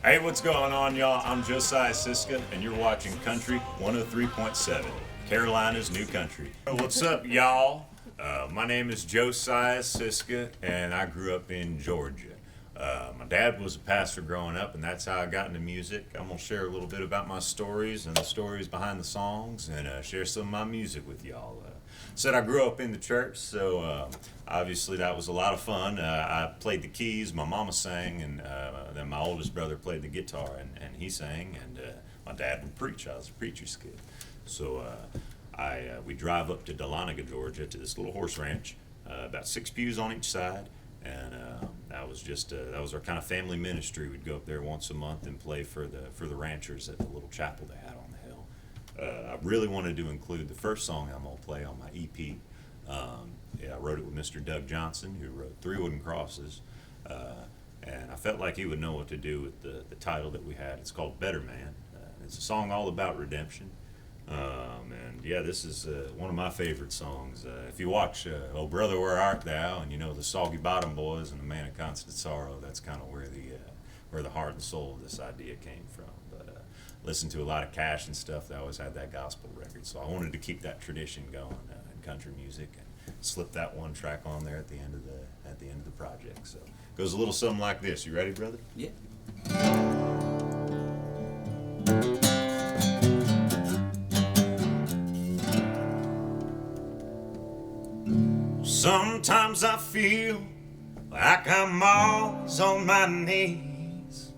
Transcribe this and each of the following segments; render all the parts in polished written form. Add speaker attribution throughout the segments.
Speaker 1: Hey, what's going on, y'all? I'm Josiah Siska, and you're watching Country 103.7, Carolina's New Country. What's up, y'all? My name is Josiah Siska, and I grew up in Georgia. My dad was a pastor growing up, and that's how I got into music. I'm going to share a little bit about my stories and the stories behind the songs, and share some of my music with y'all. Said I grew up in the church, so obviously that was a lot of fun. I played the keys, my mama sang, and then my oldest brother played the guitar, and he sang, and my dad would preach. I was a preacher's kid. So we drive up to Dahlonega, Georgia, to this little horse ranch, about 6 pews on each side, and that was our kind of family ministry. We'd go up there once a month and play for the ranchers at the little chapel they had on the hill. I really wanted to include the first song I'm going to play on my EP. I wrote it with Mr. Doug Johnson, who wrote Three Wooden Crosses, and I felt like he would know what to do with the title that we had. It's called Better Man. It's a song all about redemption. And yeah, this is one of my favorite songs. If you watch Oh Brother, Where Art Thou, and you know the Soggy Bottom Boys and the Man of Constant Sorrow, that's kind of where the heart and soul of this idea came from. But listened to a lot of Cash and stuff. They always had that gospel record, so I wanted to keep that tradition going in country music and slip that one track on there at the end of the project. So it goes a little something like this. You ready, brother?
Speaker 2: Yeah.
Speaker 1: Sometimes I feel like I'm always on my knees,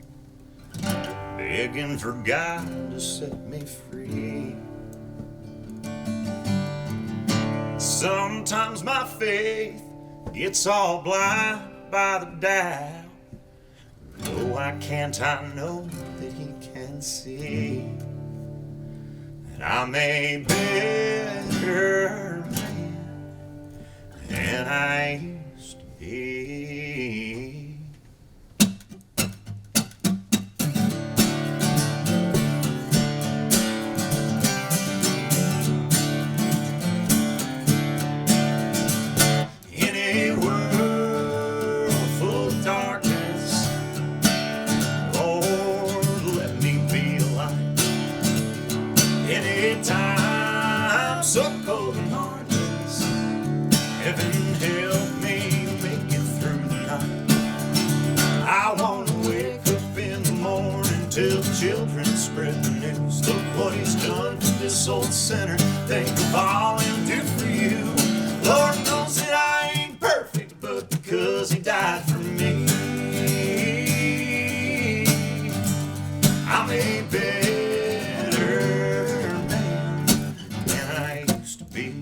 Speaker 1: begging for God to set me free. Sometimes my faith gets all blind by the doubt. Though I can't, I know that He can see. And I'm a better man than I used to be. In a world full of darkness, Lord, let me be a light. In a time so cold and heartless, Heaven help me make it through the night. I want to wake up in the morning, tell the children, spread the news. Look what He's done for this old sinner. Think of all He'll do for you. Lord knows that I ain't perfect, but because He died for me, I'm a better man than I used to be.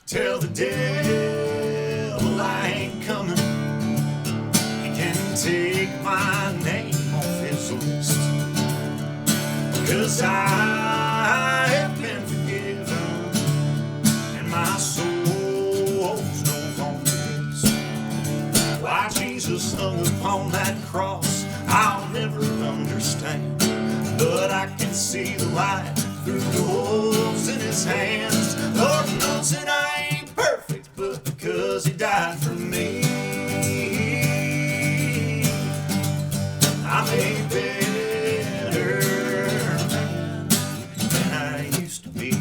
Speaker 1: Tell the devil I ain't coming. He can take my name off his list, 'cause I have been forgiven and my soul's no longer his. Why Jesus hung upon that cross, I'll never understand, but I can see the light through the holes in His hands. Lord knows that I ain't perfect, but because He died for me, I'm a better man than I used to be.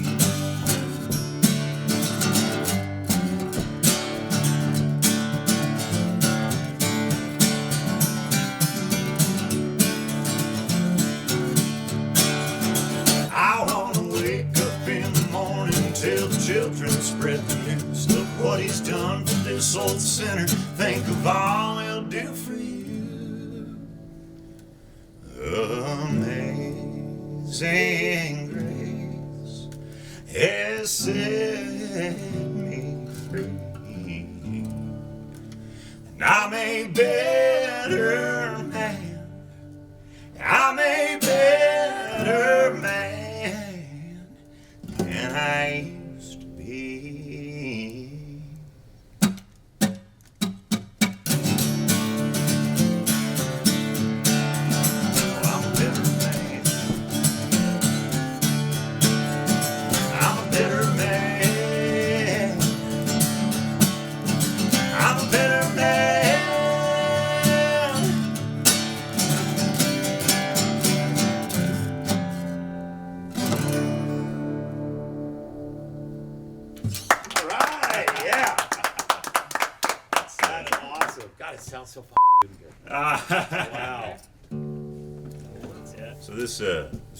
Speaker 1: I want to wake up in the morning, tell the children, spread the news. Look what He's done for this old sinner. Think of all He'll do for you. Amazing grace has set me free, and I'm a better man. I'm a better man than I used to be. Oh, I'm a better man. I'm a better man
Speaker 2: God, it sounds so good.
Speaker 1: Wow.
Speaker 2: Yeah.
Speaker 1: So this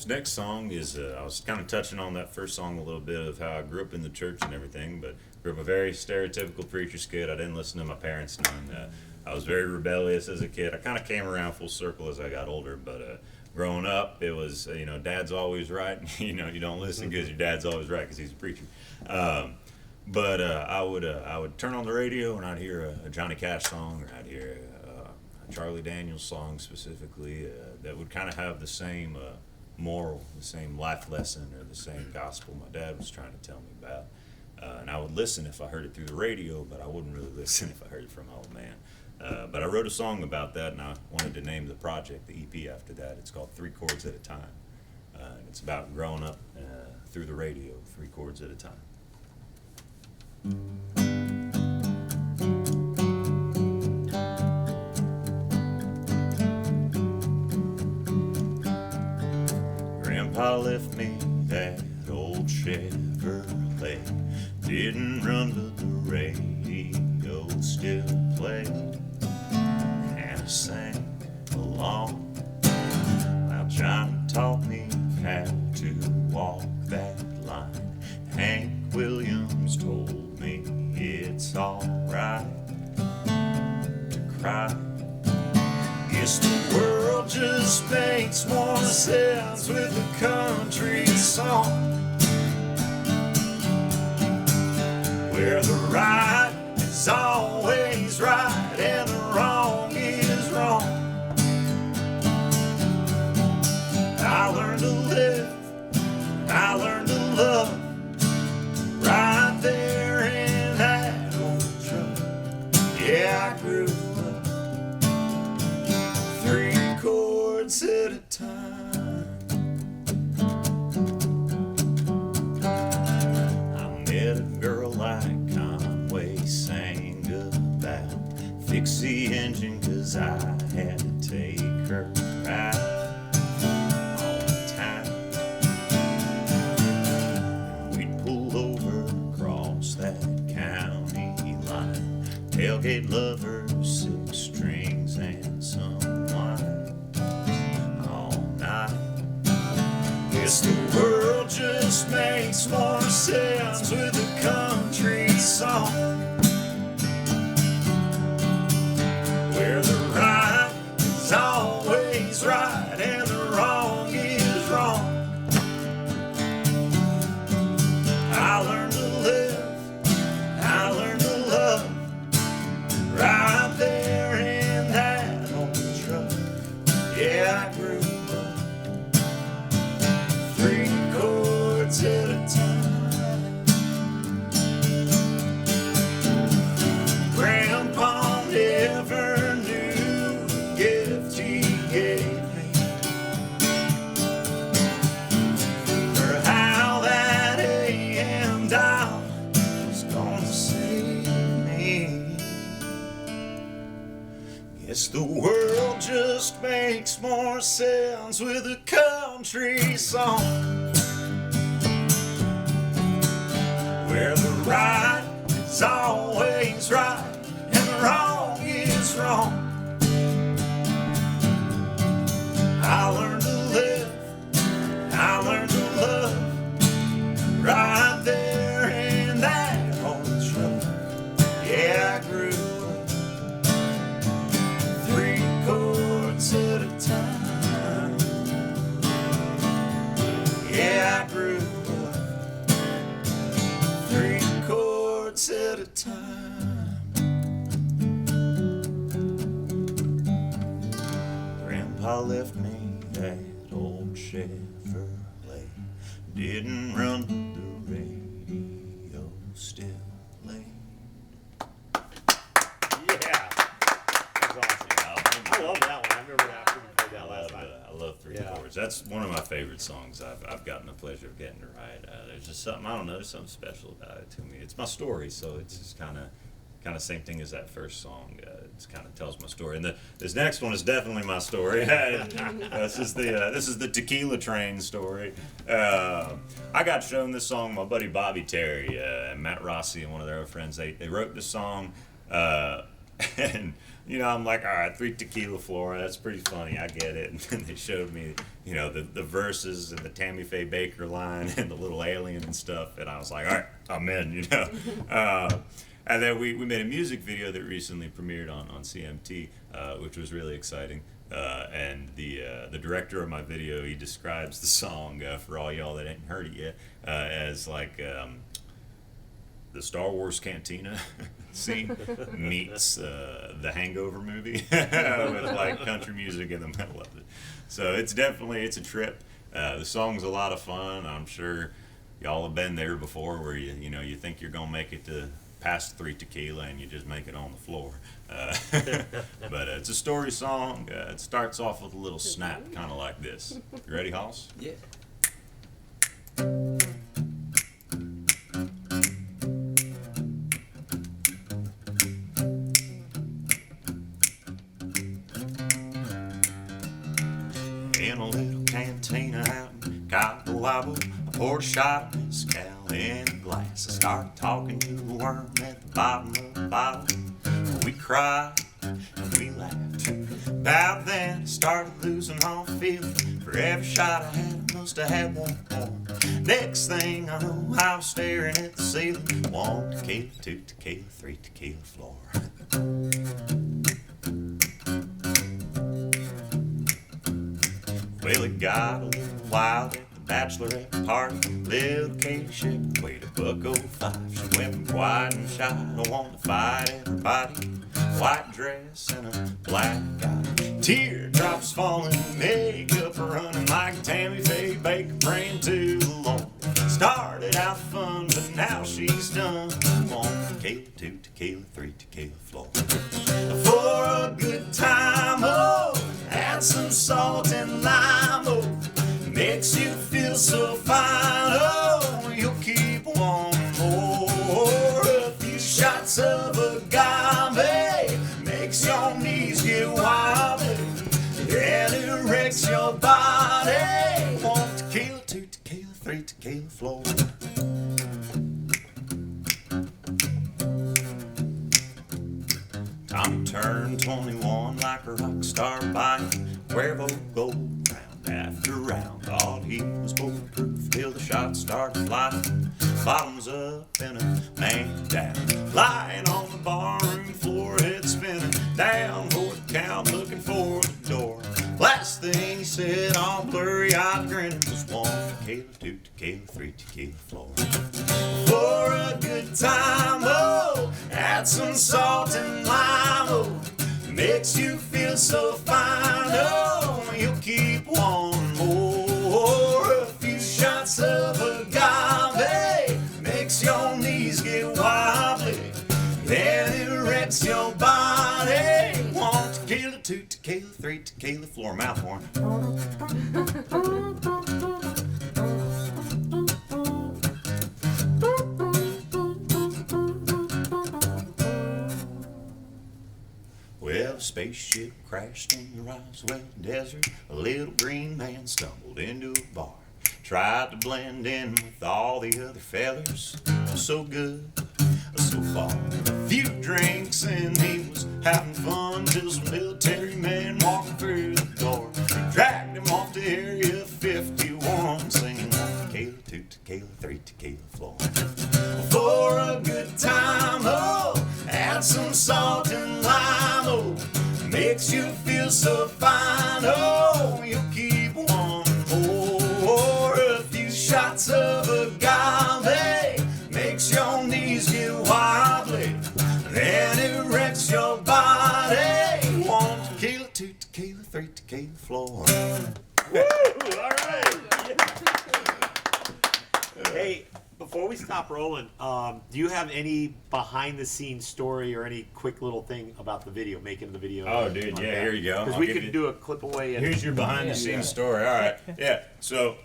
Speaker 1: next song is I was kind of touching on that first song a little bit of how I grew up in the church and everything, but grew up a very stereotypical preacher's kid. I didn't listen to my parents none. I was very rebellious as a kid. I kind of came around full circle as I got older, but growing up, it was dad's always right. You don't listen because your dad's always right because he's a preacher. But I would turn on the radio and I'd hear a Johnny Cash song, or I'd hear a Charlie Daniels song specifically that would kind of have the same moral, the same life lesson, or the same gospel my dad was trying to tell me about. And I would listen if I heard it through the radio, but I wouldn't really listen if I heard it from my old man. But I wrote a song about that, and I wanted to name the project, the EP after that. It's called 3 Chords at a Time. And it's about growing up through the radio, 3 chords at a time. Grandpa left me that old Chevrolet, didn't run but the radio still played, and I sang along while John taught me how to walk that line. Hank Williams told me it's alright to cry. Guess the world just makes more sense with a country song, where the right is always right and the wrong is wrong. I learned to live, I learned to love, right there in that old truck. Yeah, I grew up 3 chords at a time. I met a girl like Conway sang about. Fix the engine 'cause I had to take her out. Tailgate lovers, 6 strings and some wine all night. Guess the world just makes more sense with a country song, where the right is always right and the wrong is wrong. I learned to live, I learned to love, right there in that old truck. Yeah, I grew up 3 chords at a time. Grandpa never knew the gift he gave me, or how that AM dial was gonna save me. Yes, the world just makes more sense with a country song, where the right is always right and the wrong is wrong. I learned to live, I learned to love, right there in that old truck. Yeah, I grew up 3 chords at a time. Yeah, I grew up 3 chords at a time. Grandpa left me that old Chevrolet, didn't run the radio still played.
Speaker 2: Yeah. That's awesome. I love that one. I remember that when we played that last night.
Speaker 1: I love 3 chords. That's one of my favorite songs I've gotten the pleasure of getting to write. There's just something, I don't know, there's something special about it to me. It's my story, so it's just kind of same thing as that first song. It kind of tells my story. And this next one is definitely my story. This is the Tequila Train story. I got shown this song. My buddy Bobby Terry and Matt Rossi and one of their other friends, they wrote this song And, you know, I'm like, all right, 3 Tequila Floor, that's pretty funny, I get it. And then they showed me, you know, the verses and the Tammy Faye Baker line and the little alien and stuff. And I was like, all right, I'm in, you know. And then we made a music video that recently premiered on CMT, which was really exciting. And the director of my video, he describes the song, for all y'all that hadn't heard it yet, as like the Star Wars Cantina scene meets the Hangover movie with like country music in the middle of it. So it's a trip. The song's a lot of fun. I'm sure y'all have been there before, where you think you're gonna make it to past 3 tequila and you just make it on the floor. But it's a story song. It starts off with a little snap, kind of like this. You ready, Hoss?
Speaker 3: Yeah.
Speaker 1: In a little cantina out in Cabo Wabo, I poured a shot of mezcal in a glass. I started talking to a worm at the bottom of the bottle. We cried and we laughed. About then I started losing all feeling. For every shot I had, I must have had one more. Next thing I know, I was staring at the ceiling. 1 tequila, 2 tequila, 3 tequila floor. Well, it got a little wild at the bachelorette party. Little Katie Shepherd weighed $1.05. She went from quiet and shy to want to fight everybody. White dress and a black eye. Teardrops falling, makeup running like Tammy Faye Baker praying to the Lord. Started out fun, but now she's done. 1 tequila, 2 tequila, 3 tequila floor. For a good time, oh, add some salt and lime, oh, makes you feel so fine, oh, you'll keep one more. A few shots of agave makes your knees get wobbly, and it wrecks your body. 1 tequila, 2 tequila, 3 tequila floor. Tommy turned 21 like a rock star buying Cuervo gold round after round. Thought he was bulletproof till the shots started flying. Bottoms up and a man down, lying on the barroom floor, head spinning down for the count, looking for the door. Last thing he said, all blurry-eyed grinning, was 1 tequila, 2 tequila, 3 tequila floor. For a good time, oh, add some salt and lime, oh, makes you feel so fine, oh, you'll keep one more. A few shots of agave makes your knees get wobbly, then it wrecks your body. 1 tequila, 2 tequila, 3 tequila floor. Mouth horn. Well, a spaceship crashed in the Roswell desert. A little green man stumbled into a bar. Tried to blend in with all the other fellers. So good, so far. A few drinks and he was having fun till some military man walked through the door. Dragged him off to Area 51, singing 1 tequila, 2 tequila, 3 tequila floor. For a good time, oh, add some salt and lime, oh, makes you feel so fine, oh, you'll keep one more. A few shots of agave makes your knees get wobbly, then it wrecks your body. 1 tequila, 2 tequila, 3 tequila floor.
Speaker 2: Woo! All right. Hey, before we stop rolling, do you have any behind-the-scenes story or any quick little thing about the video, making the video?
Speaker 1: Oh, dude, yeah, here you go.
Speaker 2: Because we could do a clip away. And
Speaker 1: Here's your behind-the-scenes story. All right, yeah. So,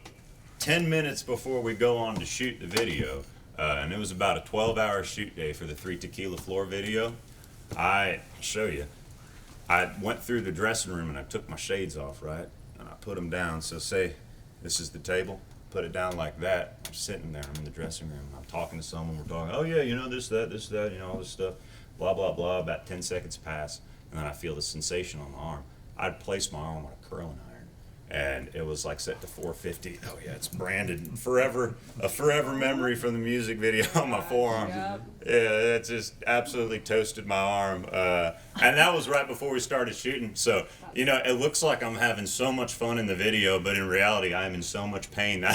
Speaker 1: 10 minutes before we go on to shoot the video, and it was about a 12-hour shoot day for the 3 Tequila Floor video. I'll show you. I went through the dressing room and I took my shades off, right? And I put them down. So say this is the table. Put it down like that. I'm sitting there. I'm in the dressing room. I'm talking to someone. We're talking. Oh yeah, you know this, that, you know all this stuff. blah, blah, blah. About 10 seconds pass, and then I feel the sensation on the arm. I'd place my arm on a curling iron, and it was like set to 450. Oh yeah, it's branded forever, a forever memory from the music video on my forearm.
Speaker 3: Yep.
Speaker 1: Yeah, it just absolutely toasted my arm. And that was right before we started shooting. So, you know, it looks like I'm having so much fun in the video, but in reality, I'm in so much pain the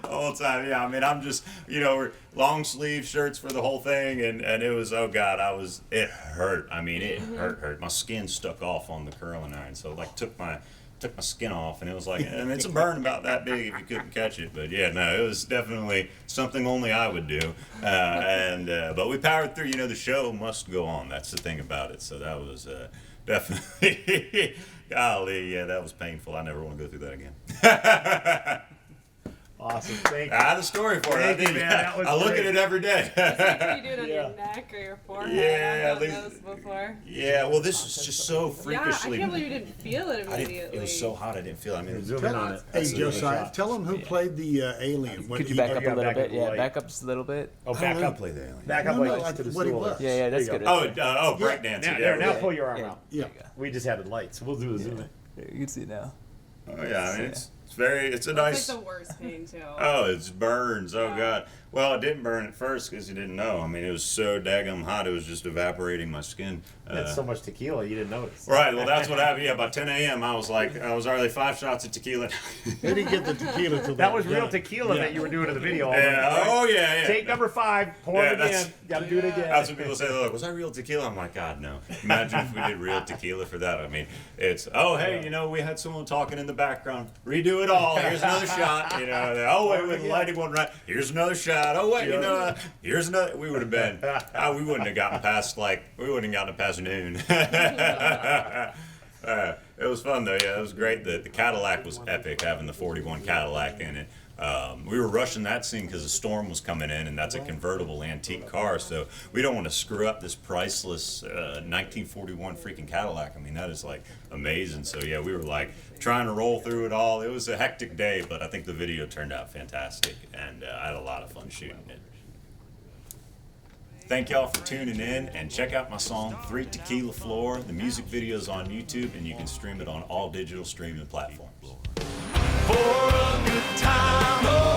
Speaker 1: whole time. Yeah, I mean, I'm just, you know, we're long sleeve shirts for the whole thing. And it was, oh God, it hurt. I mean, it hurt. My skin stuck off on the curling iron. So, like, took my skin off, and it was like, and it's a burn about that big if you couldn't catch it. But yeah, no, it was definitely something only I would do. But we powered through. You know, the show must go on. That's the thing about it. So that was definitely, golly, yeah, that was painful. I never want to go through that again.
Speaker 2: Awesome. Thank you.
Speaker 1: I had a story for it.
Speaker 2: Thank you, man. That was
Speaker 1: I look
Speaker 2: great.
Speaker 1: at it every day.
Speaker 3: You do it on
Speaker 2: Yeah.
Speaker 3: your neck or your forehead.
Speaker 1: Yeah,
Speaker 3: I've
Speaker 1: at
Speaker 3: done
Speaker 1: least-
Speaker 3: those before.
Speaker 1: Yeah, well, this is just so
Speaker 3: Yeah, I
Speaker 1: freakishly.
Speaker 3: can't believe you didn't feel it
Speaker 1: I didn't,
Speaker 3: immediately.
Speaker 1: it was so hot, I didn't feel it. I mean, it was
Speaker 2: Zoom in on it.
Speaker 4: Hey,
Speaker 1: That's a
Speaker 4: Josiah,
Speaker 2: shot.
Speaker 4: tell him who played the alien. What
Speaker 5: Could you
Speaker 4: he-
Speaker 5: back up a
Speaker 2: gotta
Speaker 5: little
Speaker 2: back up
Speaker 5: bit? Yeah,
Speaker 2: light.
Speaker 5: back up just a little bit.
Speaker 2: Oh, back
Speaker 4: Oh,
Speaker 2: up.
Speaker 1: play the alien.
Speaker 2: Back up
Speaker 4: No,
Speaker 2: like
Speaker 4: no,
Speaker 2: to the
Speaker 4: what he
Speaker 2: stool.
Speaker 4: was.
Speaker 5: Yeah, that's
Speaker 2: There you
Speaker 5: good.
Speaker 2: go.
Speaker 1: Breakdancing.
Speaker 2: Now,
Speaker 1: yeah,
Speaker 2: there, now
Speaker 1: yeah.
Speaker 2: pull your arm
Speaker 5: Yeah.
Speaker 2: out.
Speaker 4: Yeah.
Speaker 2: We just added lights. We'll do a zoom in.
Speaker 5: You can see it now.
Speaker 1: Oh yeah, I mean, it's a
Speaker 3: That's
Speaker 1: nice.
Speaker 3: like the worst pain too.
Speaker 1: Oh, it burns. Oh
Speaker 3: Yeah.
Speaker 1: God. Well, it didn't burn at first because you didn't know. I mean, it was so daggum hot. It was just evaporating my skin.
Speaker 2: That's so much tequila you didn't notice.
Speaker 1: Right. Well, that's what happened. Yeah, by 10 a.m. I was already 5 shots of tequila.
Speaker 4: They didn't get the tequila till
Speaker 2: That was
Speaker 4: then.
Speaker 2: real
Speaker 4: Yeah.
Speaker 2: tequila
Speaker 4: Yeah.
Speaker 2: that you were doing in the video. already,
Speaker 1: Yeah.
Speaker 2: right?
Speaker 1: Oh yeah.
Speaker 2: Take number 5, pour
Speaker 1: Yeah,
Speaker 2: it
Speaker 1: that's-
Speaker 2: again. Got to do it again.
Speaker 1: That's what people say. Look, was that real tequila? I'm like, God, no. Imagine if we did real tequila for that. I mean, it's, oh, hey, you know, we had someone talking in the background. Redo it all. Here's another shot. You know, oh, wait, the lighting wasn't right. Here's another shot. Oh, wait, you know, here's another. We would have been, we wouldn't have gotten past, noon. It was fun, though. Yeah, it was great. The Cadillac was epic, having the 41 Cadillac in it. We were rushing that scene because a storm was coming in, and that's a convertible antique car, so we don't want to screw up this priceless 1941 freaking Cadillac. I mean, that is like amazing. So yeah, we were like trying to roll through it all. It was a hectic day, but I think the video turned out fantastic, and I had a lot of fun shooting it. Thank y'all for tuning in, and check out my song 3 Tequila Floor. The music video is on YouTube, and you can stream it on all digital streaming platforms.
Speaker 6: For a good time.